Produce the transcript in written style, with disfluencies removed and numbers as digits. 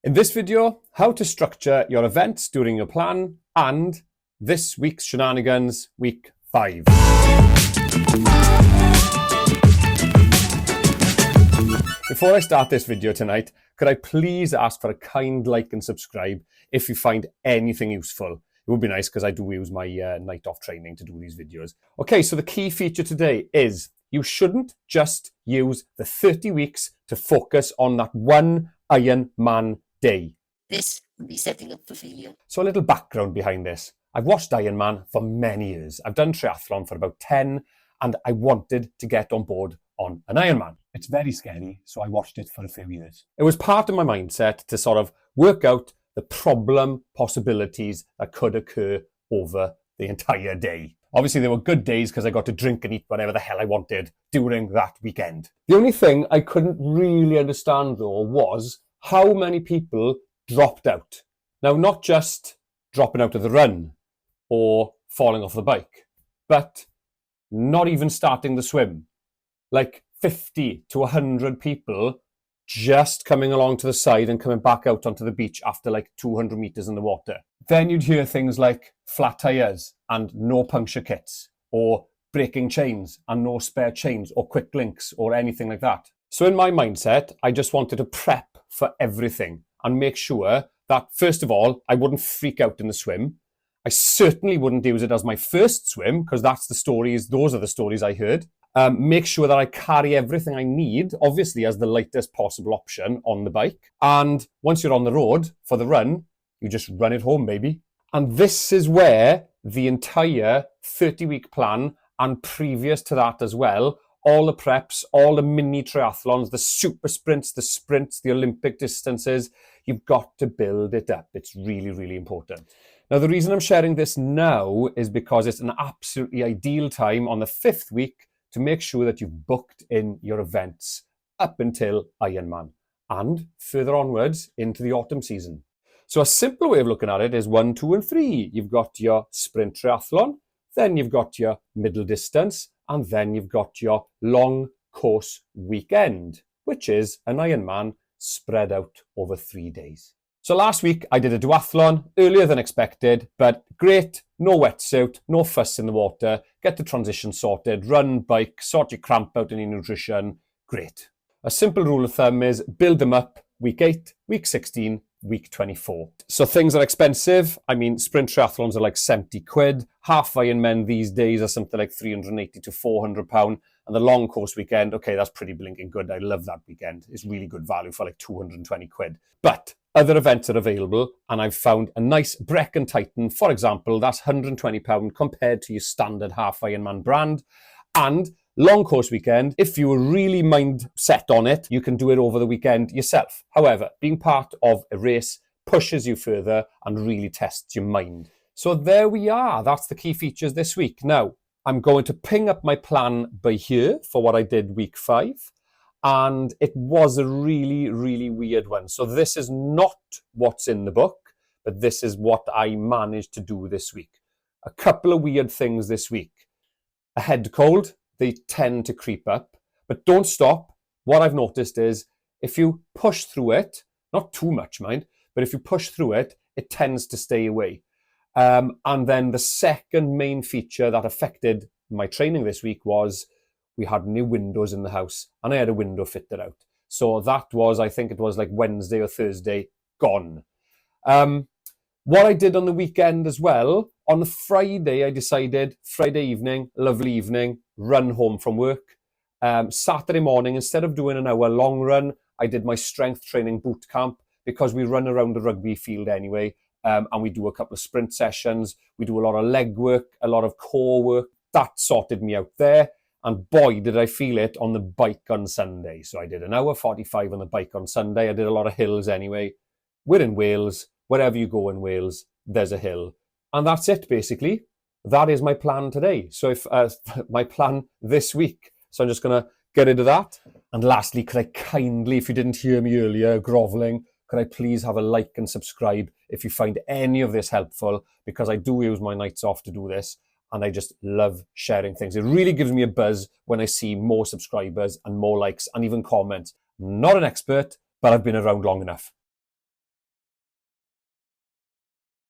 In this video, how to structure your events during your plan and this week's shenanigans, week 5. Before I start this video tonight, could I please ask for a kind like and subscribe if you find anything useful? It would be nice because I do use my night off training to do these videos. Okay, so the key feature today is you shouldn't just use the 30 weeks to focus on that one Ironman day. This would be setting up for failure. So a little background behind this. I've watched Ironman for many years. I've done triathlon for about 10 and I wanted to get on board on an Ironman. It's very scary, so I watched it for a few years. It was part of my mindset to sort of work out the problem possibilities that could occur over the entire day. Obviously, there were good days because I got to drink and eat whatever the hell I wanted during that weekend. The only thing I couldn't really understand though was how many people dropped out. Now, not just dropping out of the run or falling off the bike, but not even starting the swim. Like 50 to 100 people just coming along to the side and coming back out onto the beach after like 200 meters in the water. Then you'd hear things like flat tires and no puncture kits, or breaking chains and no spare chains, or quick links, or anything like that. So in my mindset, I just wanted to prep for everything and make sure that, first of all, I wouldn't freak out in the swim. I certainly wouldn't use it as my first swim because those are the stories I heard. Make sure that I carry everything I need, obviously as the lightest possible option on the bike. And once you're on the road for the run, you just run it home, baby. And this is where the entire 30-week plan, and previous to that as well, all the preps, all the mini triathlons, the super sprints, the Olympic distances, you've got to build it up. It's really, really important. Now, the reason I'm sharing this now is because it's an absolutely ideal time on the 5th week to make sure that you've booked in your events up until Ironman and further onwards into the autumn season. So a simple way of looking at it is 1, 2, and 3. You've got your sprint triathlon, then you've got your middle distance, and then you've got your long course weekend, which is an Ironman spread out over 3 days. So last week I did a duathlon, earlier than expected, but great, no wetsuit, no fuss in the water, get the transition sorted, run, bike, sort your cramp out in your nutrition, great. A simple rule of thumb is build them up week 8, week 16, week 24. So things are expensive. I mean, sprint triathlons are like 70 quid. Half Ironman these days are something like 380 to 400 pound. And the long course weekend, okay, that's pretty blinking good. I love that weekend. It's really good value for like 220 quid. But other events are available, and I've found a nice Brecon Titan, for example, that's £120 compared to your standard half Ironman brand. And long course weekend, if you were really mind set on it, you can do it over the weekend yourself. However, being part of a race pushes you further and really tests your mind. So there we are. That's the key features this week. Now, I'm going to ping up my plan by here for what I did week 5. And it was a really, really weird one. So this is not what's in the book, but this is what I managed to do this week. A couple of weird things this week. A head cold, they tend to creep up, but don't stop. What I've noticed is if you push through it, not too much, mind, but if you push through it, it tends to stay away. And then the second main feature that affected my training this week was we had new windows in the house and I had a window fitted out. So that was, I think it was like Wednesday or Thursday, gone. What I did on the weekend as well, on the Friday, I decided, Friday evening, lovely evening, run home from work. Saturday morning, instead of doing an hour long run, I did my strength training boot camp because we run around the rugby field anyway. And we do a couple of sprint sessions. We do a lot of leg work, a lot of core work. That sorted me out there. And boy, did I feel it on the bike on Sunday. So I did an hour 45 on the bike on Sunday. I did a lot of hills anyway. We're in Wales. Wherever you go in Wales, there's a hill. And that's it, basically. That is my plan today. So if my plan this week. So I'm just going to get into that. And lastly, could I kindly, if you didn't hear me earlier, groveling, could I please have a like and subscribe if you find any of this helpful? Because I do use my nights off to do this. And I just love sharing things. It really gives me a buzz when I see more subscribers and more likes and even comments. I'm not an expert, but I've been around long enough.